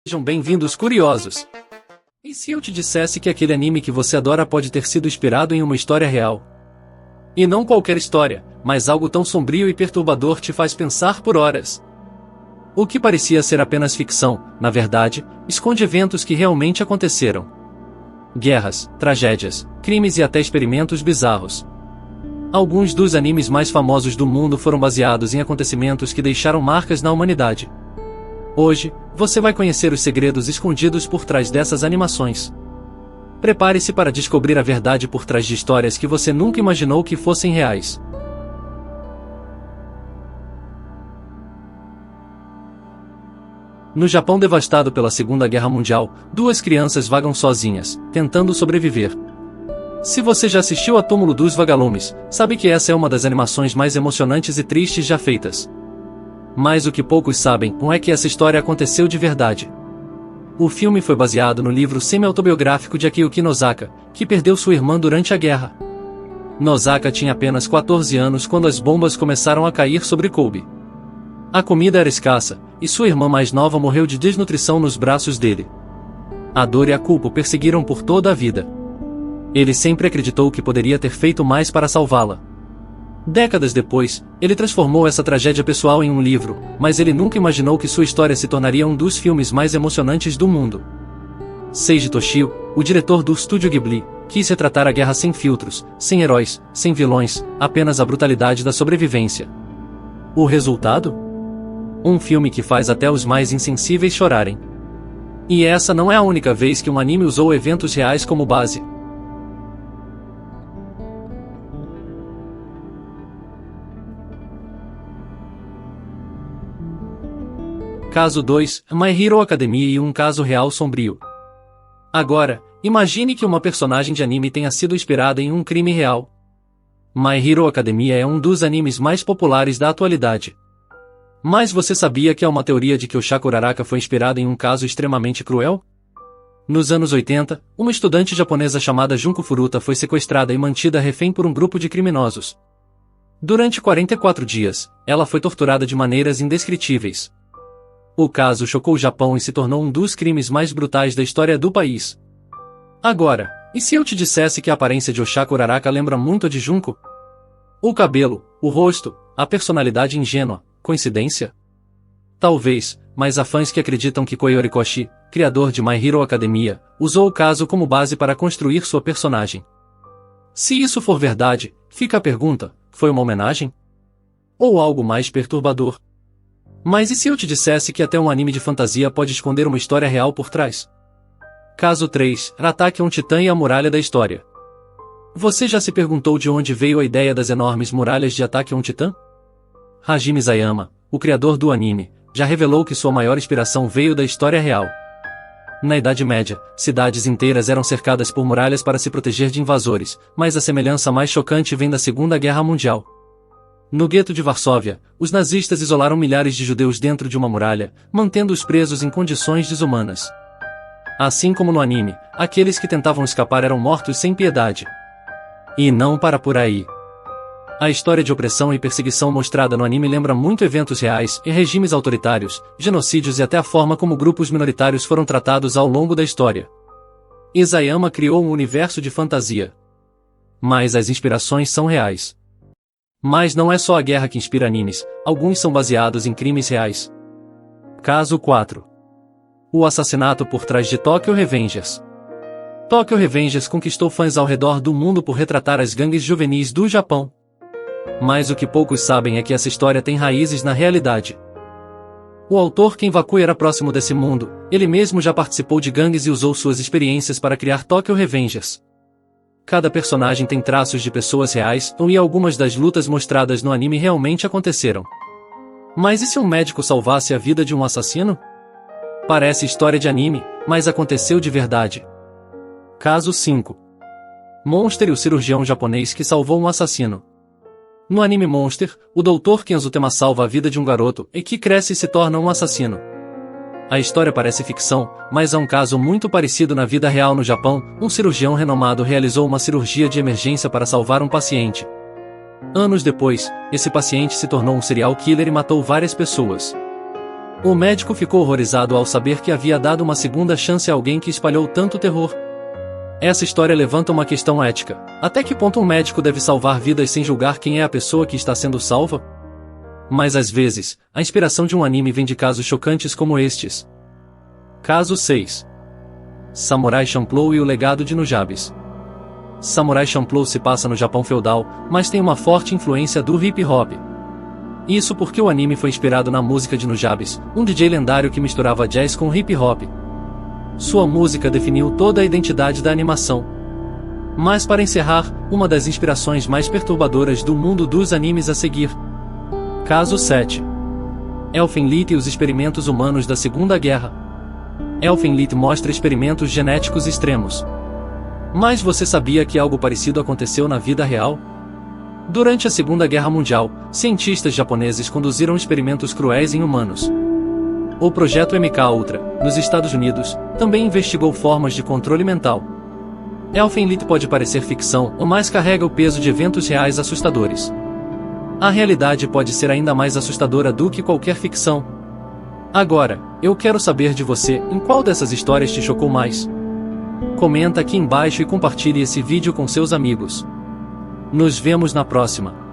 Sejam bem-vindos, curiosos! E se eu te dissesse que aquele anime que você adora pode ter sido inspirado em uma história real? E não qualquer história, mas algo tão sombrio e perturbador te faz pensar por horas. O que parecia ser apenas ficção, na verdade, esconde eventos que realmente aconteceram. Guerras, tragédias, crimes e até experimentos bizarros. Alguns dos animes mais famosos do mundo foram baseados em acontecimentos que deixaram marcas na humanidade. Hoje, você vai conhecer os segredos escondidos por trás dessas animações. Prepare-se para descobrir a verdade por trás de histórias que você nunca imaginou que fossem reais. No Japão devastado pela Segunda Guerra Mundial, duas crianças vagam sozinhas, tentando sobreviver. Se você já assistiu a Túmulo dos Vagalumes, sabe que essa é uma das animações mais emocionantes e tristes já feitas. Mas o que poucos sabem é que essa história aconteceu de verdade. O filme foi baseado no livro semi-autobiográfico de Akiyuki Nozaka, que perdeu sua irmã durante a guerra. Nozaka tinha apenas 14 anos quando as bombas começaram a cair sobre Kobe. A comida era escassa, e sua irmã mais nova morreu de desnutrição nos braços dele. A dor e a culpa o perseguiram por toda a vida. Ele sempre acreditou que poderia ter feito mais para salvá-la. Décadas depois, ele transformou essa tragédia pessoal em um livro, mas ele nunca imaginou que sua história se tornaria um dos filmes mais emocionantes do mundo. Seiji Toshio, o diretor do Estúdio Ghibli, quis retratar a guerra sem filtros, sem heróis, sem vilões, apenas a brutalidade da sobrevivência. O resultado? Um filme que faz até os mais insensíveis chorarem. E essa não é a única vez que um anime usou eventos reais como base. Caso 2, My Hero Academia e um caso real sombrio. Agora, imagine que uma personagem de anime tenha sido inspirada em um crime real. My Hero Academia é um dos animes mais populares da atualidade. Mas você sabia que há uma teoria de que o Shaku Araraka foi inspirado em um caso extremamente cruel? Nos anos 80, uma estudante japonesa chamada Junko Furuta foi sequestrada e mantida refém por um grupo de criminosos. Durante 44 dias, ela foi torturada de maneiras indescritíveis. O caso chocou o Japão e se tornou um dos crimes mais brutais da história do país. Agora, e se eu te dissesse que a aparência de Oshaku Araraka lembra muito a de Junko? O cabelo, o rosto, a personalidade ingênua, coincidência? Talvez, mas há fãs que acreditam que Koi Horikoshi, criador de My Hero Academia, usou o caso como base para construir sua personagem. Se isso for verdade, fica a pergunta, foi uma homenagem? Ou algo mais perturbador? Mas e se eu te dissesse que até um anime de fantasia pode esconder uma história real por trás? Caso 3, Attack on Titan e a Muralha da História. Você já se perguntou de onde veio a ideia das enormes muralhas de Attack on Titan? Hajime Isayama, o criador do anime, já revelou que sua maior inspiração veio da história real. Na Idade Média, cidades inteiras eram cercadas por muralhas para se proteger de invasores, mas a semelhança mais chocante vem da Segunda Guerra Mundial. No gueto de Varsóvia, os nazistas isolaram milhares de judeus dentro de uma muralha, mantendo-os presos em condições desumanas. Assim como no anime, aqueles que tentavam escapar eram mortos sem piedade. E não para por aí. A história de opressão e perseguição mostrada no anime lembra muito eventos reais e regimes autoritários, genocídios e até a forma como grupos minoritários foram tratados ao longo da história. Isayama criou um universo de fantasia. Mas as inspirações são reais. Mas não é só a guerra que inspira animes, alguns são baseados em crimes reais. Caso 4. O assassinato por trás de Tokyo Revengers. Tokyo Revengers conquistou fãs ao redor do mundo por retratar as gangues juvenis do Japão. Mas o que poucos sabem é que essa história tem raízes na realidade. O autor Ken Wakui era próximo desse mundo, ele mesmo já participou de gangues e usou suas experiências para criar Tokyo Revengers. Cada personagem tem traços de pessoas reais, e algumas das lutas mostradas no anime realmente aconteceram. Mas e se um médico salvasse a vida de um assassino? Parece história de anime, mas aconteceu de verdade. Caso 5. Monster e o cirurgião japonês que salvou um assassino. No anime Monster, o Dr. Kenzutema salva a vida de um garoto, e que cresce e se torna um assassino. A história parece ficção, mas há um caso muito parecido na vida real no Japão. Um cirurgião renomado realizou uma cirurgia de emergência para salvar um paciente. Anos depois, esse paciente se tornou um serial killer e matou várias pessoas. O médico ficou horrorizado ao saber que havia dado uma segunda chance a alguém que espalhou tanto terror. Essa história levanta uma questão ética. Até que ponto um médico deve salvar vidas sem julgar quem é a pessoa que está sendo salva? Mas às vezes, a inspiração de um anime vem de casos chocantes como estes. Caso 6. Samurai Champloo e o legado de Nujabes. Samurai Champloo se passa no Japão feudal, mas tem uma forte influência do hip hop. Isso porque o anime foi inspirado na música de Nujabes, um DJ lendário que misturava jazz com hip hop. Sua música definiu toda a identidade da animação. Mas para encerrar, uma das inspirações mais perturbadoras do mundo dos animes a seguir. Caso 7. Elfenlied e os experimentos humanos da Segunda Guerra. Elfenlied mostra experimentos genéticos extremos. Mas você sabia que algo parecido aconteceu na vida real? Durante a Segunda Guerra Mundial, cientistas japoneses conduziram experimentos cruéis em humanos. O projeto MK Ultra, nos Estados Unidos, também investigou formas de controle mental. Elfenlied pode parecer ficção, mas carrega o peso de eventos reais assustadores. A realidade pode ser ainda mais assustadora do que qualquer ficção. Agora, eu quero saber de você, em qual dessas histórias te chocou mais? Comenta aqui embaixo e compartilhe esse vídeo com seus amigos. Nos vemos na próxima.